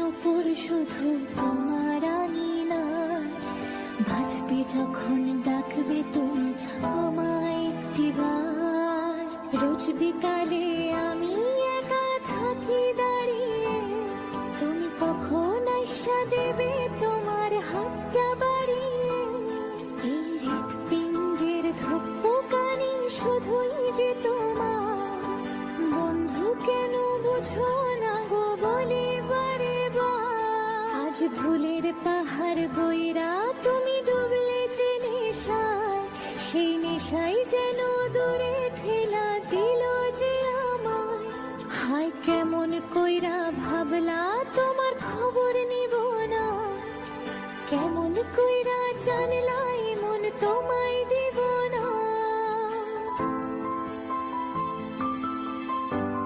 নূপুর শুধু তোমার আঙিনায় বাজবে যখন ডাকবে তুমি আমায় একটিবার। রোজ বিকালে আমি একা থাকি দাঁড়িয়ে, তুমি কখন আশা দেবে তোমার হাতটা বাড়িয়ে। এই হৃৎপিণ্ডের ধপ্পকানি শুধুই যে তোমার, বন্ধু কেন বুঝো না গো বলে বারে বার। আজ ভুলের পাহাড় বইরা তুমি ডুবলে যে নেশায়, সেই নেশাই যেন দূরে ঠেলা দিল যে আমায়। হায় কেমন কইরা ভাবলা তোমার খবর নিব না, কেমন কইরা জানলাই মন তোমায়